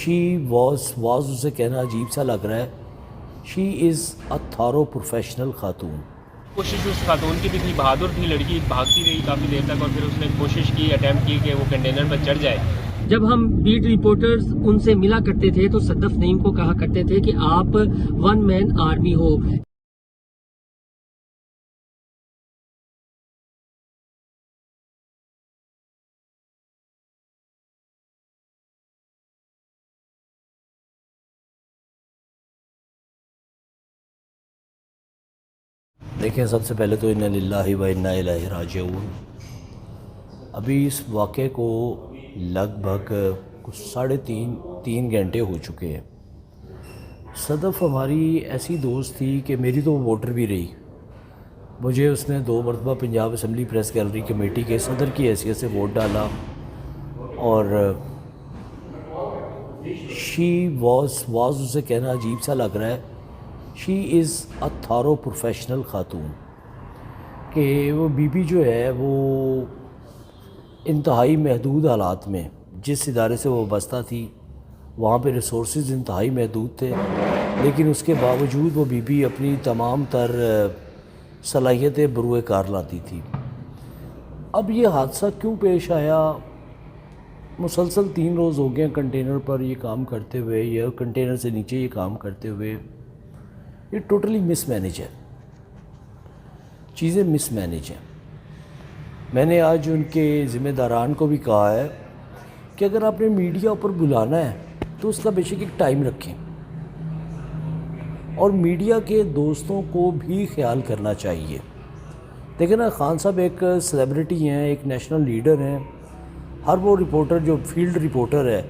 She was اسے کہنا عجیب سا لگ رہا ہے. شی از اے تھارو پروفیشنل خاتون. کوشش اس خاتون کی بھی تھی، بہادر تھی لڑکی، بھاگتی رہی کافی دیر تک اور پھر اس نے کوشش کی، اٹیمپٹ کی کہ وہ کنٹینر پر چڑھ جائے. جب ہم بیٹ رپورٹرز ان سے ملا کرتے تھے تو صدف نعیم کو کہا کرتے تھے کہ آپ ون مین آرمی ہو. دیکھیں، سب سے پہلے تو انا للہ و انا الیہ راجعون. ابھی اس واقعے کو لگ بھگ کچھ 3.5 گھنٹے ہو چکے ہیں. صدف ہماری ایسی دوست تھی کہ میری تو ووٹر بھی رہی. مجھے اس نے 2 مرتبہ Punjab assembly press gallery committee کے صدر کی حیثیت سے ووٹ ڈالا. اور شی واز اسے کہنا عجیب سا لگ رہا ہے. شی از اے تھارو پروفیشنل خاتون. کہ وہ بی بی جو ہے وہ انتہائی محدود حالات میں، جس ادارے سے وہ وابستہ تھی وہاں پہ ریسورسز انتہائی محدود تھے، لیکن اس کے باوجود وہ بی بی اپنی تمام تر صلاحیتیں بروئے کار لاتی تھی. اب یہ حادثہ کیوں پیش آیا؟ مسلسل 3 روز ہو گئے کنٹینر پر یہ کام کرتے ہوئے، یا کنٹینر سے نیچے یہ کام کرتے ہوئے. یہ ٹوٹلی مس مینیج ہے، چیزیں مس مینیج ہیں. میں نے آج ان کے ذمہ داران کو بھی کہا ہے کہ اگر آپ نے میڈیا اوپر بلانا ہے تو اس کا بے شک ایک ٹائم رکھیں، اور میڈیا کے دوستوں کو بھی خیال کرنا چاہیے. دیکھیں نا، خان صاحب ایک سیلیبریٹی ہیں، ایک نیشنل لیڈر ہیں. ہر وہ رپورٹر جو فیلڈ رپورٹر ہے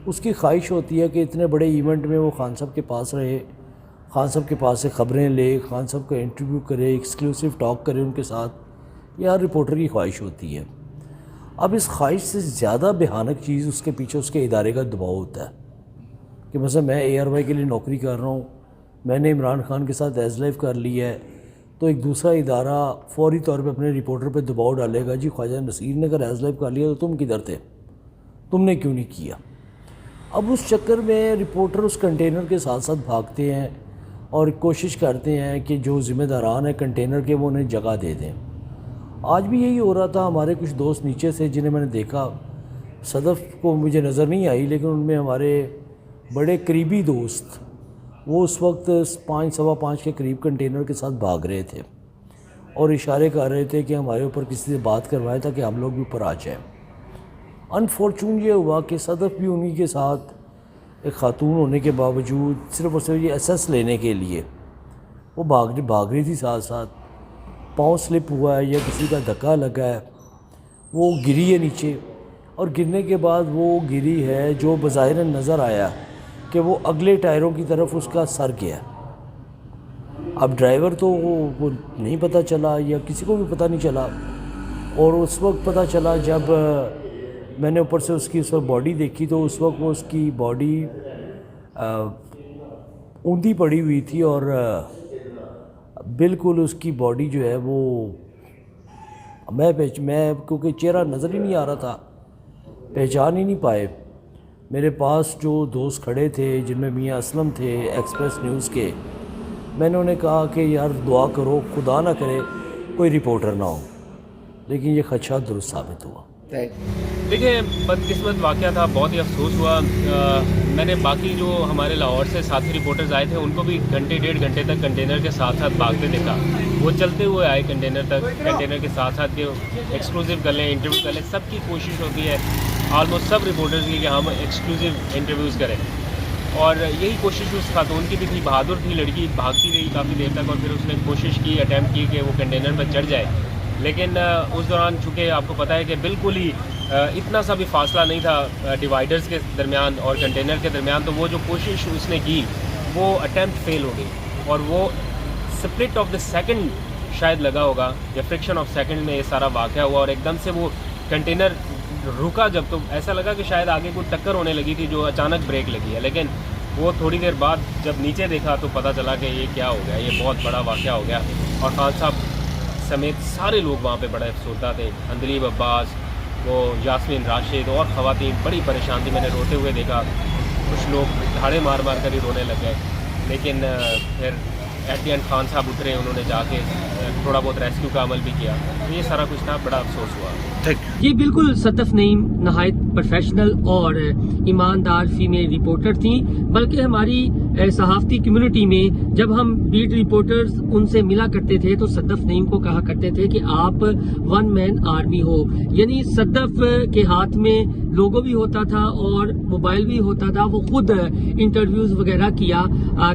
اس کی خواہش ہوتی ہے کہ اتنے بڑے ایونٹ میں وہ خان صاحب کے پاس رہے، خان صاحب کے پاس سے خبریں لے، خان صاحب کا انٹرویو کرے، ایکسکلوسیو ٹاک کرے ان کے ساتھ. یہ ہر رپورٹر کی خواہش ہوتی ہے. اب اس خواہش سے زیادہ بھیانک چیز اس کے پیچھے اس کے ادارے کا دباؤ ہوتا ہے. کہ مثلا میں اے آر وائی کے لیے نوکری کر رہا ہوں، میں نے عمران خان کے ساتھ ایز لائف کر لی ہے، تو ایک دوسرا ادارہ فوری طور پہ اپنے رپورٹر پہ دباؤ ڈالے گا، جی خواجہ نصیر نے اگر ایز لائف کر لیا تو تم کدھر تھے، تم نے کیوں نہیں کیا؟ اب اس چکر میں رپورٹر اس کنٹینر کے ساتھ ساتھ بھاگتے ہیں اور کوشش کرتے ہیں کہ جو ذمہ داران ہیں کنٹینر کے وہ انہیں جگہ دے دیں. آج بھی یہی ہو رہا تھا. ہمارے کچھ دوست نیچے سے جنہیں میں نے دیکھا، صدف کو مجھے نظر نہیں آئی لیکن ان میں ہمارے بڑے قریبی دوست، وہ اس وقت 5 سوا 5 کے قریب کنٹینر کے ساتھ بھاگ رہے تھے اور اشارے کر رہے تھے کہ ہمارے اوپر کسی سے بات کروائے تاکہ ہم لوگ بھی اوپر آ جائیں. انفارچون یہ ہوا کہ صدف بھی انہی کے ساتھ ایک خاتون ہونے کے باوجود صرف اور صرف یہ ایسیس لینے کے لیے وہ بھاگ رہی تھی. ساتھ ساتھ پاؤں سلپ ہوا ہے یا کسی کا دھکا لگا ہے، وہ گری ہے نیچے، اور گرنے کے بعد وہ گری ہے جو بظاہر نظر آیا کہ وہ اگلے ٹائروں کی طرف اس کا سر گیا. اب ڈرائیور تو وہ نہیں پتہ چلا یا کسی کو بھی پتہ نہیں چلا، اور اس وقت پتہ چلا جب میں نے اوپر سے اس کی باڈی دیکھی تو اس وقت وہ اس کی باڈی اوندھی پڑی ہوئی تھی اور بالکل اس کی باڈی جو ہے وہ میں کیونکہ چہرہ نظر ہی نہیں آ رہا تھا، پہچان ہی نہیں پائے. میرے پاس جو دوست کھڑے تھے جن میں میاں اسلم تھے ایکسپریس نیوز کے، میں نے انہیں کہا کہ یار دعا کرو خدا نہ کرے کوئی رپورٹر نہ ہو، لیکن یہ خدشہ درست ثابت ہوا. دیکھیں، بدقسمت واقعہ تھا، بہت ہی افسوس ہوا. میں نے باقی جو ہمارے لاہور سے ساتھی رپورٹرز آئے تھے ان کو بھی 1.5 گھنٹے تک کنٹینر کے ساتھ ساتھ بھاگتے دیکھا. وہ چلتے ہوئے آئے کنٹینر تک، کنٹینر کے ساتھ ساتھ کہ ایکسکلوسیو کر لیں، انٹرویو کر لیں. سب کی کوشش ہوتی ہے، آلموسٹ سب رپورٹرز کی، کہ ہم ایکسکلوسیو انٹرویوز کریں. اور یہی کوشش اس خاتون کی بھی تھی، بہادر تھی لڑکی، بھاگتی رہی کافی دیر تک اور پھر اس نے کوشش کی، اٹیمپٹ کی کہ وہ کنٹینر پر چڑھ جائے. لیکن اس دوران چونکہ آپ کو پتہ ہے کہ بالکل ہی اتنا سا بھی فاصلہ نہیں تھا ڈیوائڈرز کے درمیان اور کنٹینر کے درمیان، تو وہ جو کوشش اس نے کی وہ اٹیمپٹ فیل ہو گئی، اور وہ سپلٹ آف دا سیکنڈ شاید لگا ہوگا یا فرکشن آف سیکنڈ میں یہ سارا واقعہ ہوا، اور ایک دم سے وہ کنٹینر رکا جب تو ایسا لگا کہ شاید آگے کوئی ٹکر ہونے لگی تھی جو اچانک بریک لگی ہے. لیکن وہ تھوڑی دیر بعد جب نیچے دیکھا تو پتہ چلا کہ یہ کیا ہو گیا، یہ بہت بڑا واقعہ ہو گیا. اور خان صاحب سمیت سارے لوگ وہاں پہ بڑے افسردہ تھے. اندلیب عباس، وہ یاسمین راشد اور خواتین بڑی پریشان تھی، میں نے روتے ہوئے دیکھا. کچھ لوگ دھاڑے مار مار کر ہی رونے لگ گئے، لیکن پھر ایٹ دی اینڈ خان صاحب اترے، انہوں نے جا کے تھوڑا بہت ریسکیو کا عمل بھی کیا. تو یہ سارا کچھ تھا، بڑا افسوس ہوا. یہ بالکل صدف نعیم نہایت پروفیشنل اور ایماندار فیمیل رپورٹر تھیں، بلکہ ہماری صحافتی کمیونٹی میں جب ہم بیٹ رپورٹرز ان سے ملا کرتے تھے تو صدف نعیم کو کہا کرتے تھے کہ آپ ون مین آرمی ہو. یعنی صدف کے ہاتھ میں لوگو بھی ہوتا تھا اور موبائل بھی ہوتا تھا، وہ خود انٹرویوز وغیرہ کیا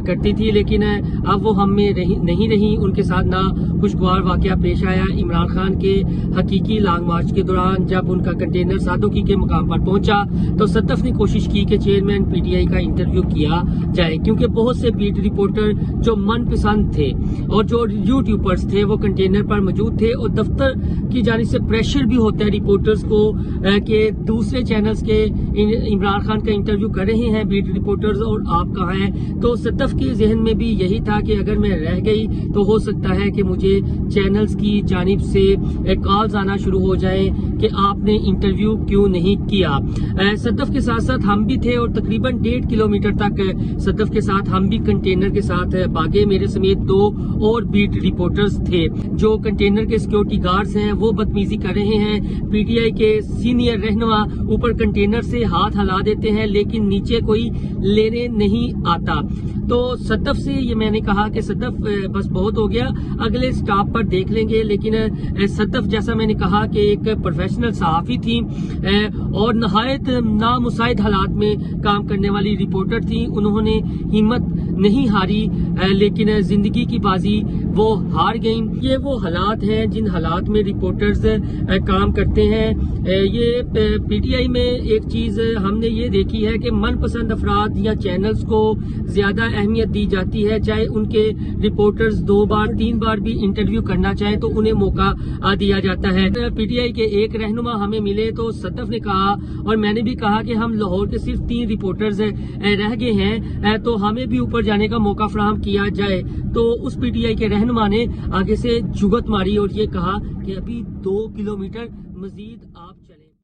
کرتی تھی، لیکن اب وہ ہم میں نہیں رہی. ان کے ساتھ نہ خوشگوار واقعہ پیش آیا. عمران خان کے حقیقی لانگ مارچ کے دوران جب ان کا کنٹینر سادوکی کے مقام پر پہنچا تو صدف نے کوشش کی کہ چیئرمین پی ٹی آئی کا انٹرویو کیا جائے، کیونکہ بہت سے بیٹ رپورٹر جو من پسند تھے اور جو یوٹیوبرز تھے وہ کنٹینر پر موجود تھے، اور دفتر کی جانب سے پریشر بھی ہوتا ہے رپورٹرز کو کہ دوسرے چینلز کے عمران خان کا انٹرویو کر رہے ہیں بیٹ رپورٹرز اور آپ کہاں ہیں. تو صدف کے ذہن میں بھی یہی تھا کہ اگر میں رہ گئی تو ہو سکتا ہے کہ مجھے چینلز کی جانب سے کالز آنا شروع ہو جائیں کہ آپ نے انٹرویو کیوں نہیں کیا. صدف کے ساتھ ساتھ ہم بھی تھے اور تقریباً 1.5 کلومیٹر تک صدف کے ساتھ ہم بھی کنٹینر کے ساتھ بھاگے. میرے سمیت 2 اور بیٹ رپورٹرز تھے. جو کنٹینر کے سیکیورٹی گارڈز ہیں وہ بدتمیزی کر رہے ہیں. پی ٹی آئی کے سینئر رہنما اوپر کنٹینر سے ہاتھ ہلا دیتے ہیں لیکن نیچے کوئی لینے نہیں آتا. تو صدف سے یہ میں نے کہا کہ صدف بس بہت ہو گیا، اگلے سٹاپ پر دیکھ لیں گے. لیکن صدف جیسا میں نے کہا کہ ایک پروفیشنل صحافی تھی اور نہایت نامساعد حالات میں کام کرنے والی رپورٹر تھی. انہوں نے ہمت نہیں ہاری، لیکن زندگی کی بازی وہ ہار گئیں. یہ وہ حالات ہیں جن حالات میں رپورٹرز کام کرتے ہیں. یہ پی ٹی آئی میں ایک چیز ہم نے یہ دیکھی ہے کہ من پسند افراد یا چینلز کو زیادہ اہمیت دی جاتی ہے، چاہے ان کے رپورٹرز 2 بار 3 بار بھی انٹرویو کرنا چاہیں تو انہیں موقع دیا جاتا ہے. پی ٹی آئی کے ایک رہنما ہمیں ملے تو صدف نے کہا اور میں نے بھی کہا کہ ہم لاہور کے صرف 3 رپورٹرز رہ گئے ہیں تو ہمیں بھی اوپر جانے کا موقع فراہم کیا جائے. تو اس پی ٹی آئی کے رہنما نے آگے سے جگت ماری اور یہ کہا کہ ابھی 2 کلومیٹر مزید آپ